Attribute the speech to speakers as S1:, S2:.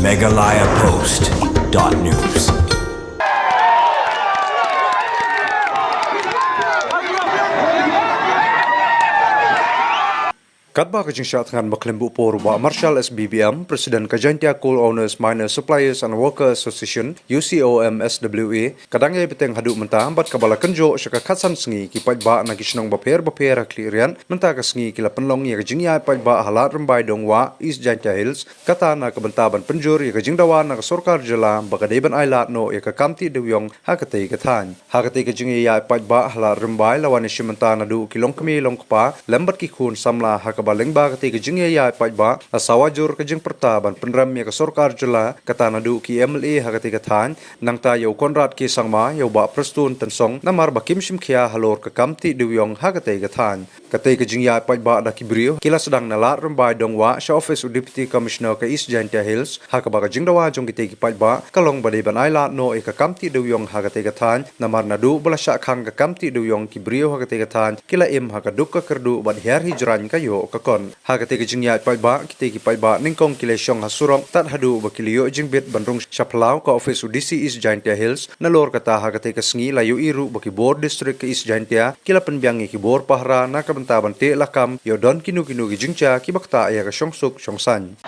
S1: MeghalayaPost.news. Kadba kajing syatkan maklimbu poruba Marshal SBBM, Presiden Jaintia Coal Owners, Miners, Suppliers and Workers Association, UCOM SWA, kadangnya beteng hadu mentah ambat kabala kenjo syaka Haka Sngi kipat ba na kisnong baper klirian mentah ka Sngi kila penlong ya kajing ya pat ba halat rembai dongwa East Jaintia Hills kata na kebentaban penjur ya kajing dawa na Sorkar jela bagadeban Ailad no ya Ailad Tih Dewiong Haka Tih Kathan Haka Tih kajing ya pat ba halat rembai lawan shimenta na du kilong kami long kpa lembat kikun samla haka baleng ba kati kajing ya pat ba Sawa jur kajing pertaban Pynrem ya Sorkar jela kata na du ki MLA Haka Tih Kathan nang ta yau Konrad ki sangma yau ba prestun tensong namar bakim simkhia halor ka Ailad Tih Dewiong Haka Tih Kathan kati kajing ya pat ba da kibrio kila sedang nalat rembai dongwa sa office Deputy Commissioner ka East Jaintia Hills haka ba kajing dawa jong kiti ki pat ba kalong badeban Ailad no ka Ailad Tih Dewiong Haka Tih Kathan namar na du belasya khang ka Ailad Tih Dewiong kibrio Haka Tih Kathan kila im haka duk ka kerdu bad her hijran kayo kakon Haka Tih kajing ya pat ba kiti ki pat ba ningkong kile syong hasurong tat hadu bakilio jingbit bandrung saplau ka office DC East Jaintia Hills nalor kata Haka Tih Sngi layu iru baki board district ka East Jaintia kila penbiangi ki bor pahra na kabentaban te lakam yo don kinu ki jingcha ki bakta ya ka syongsuk syongsan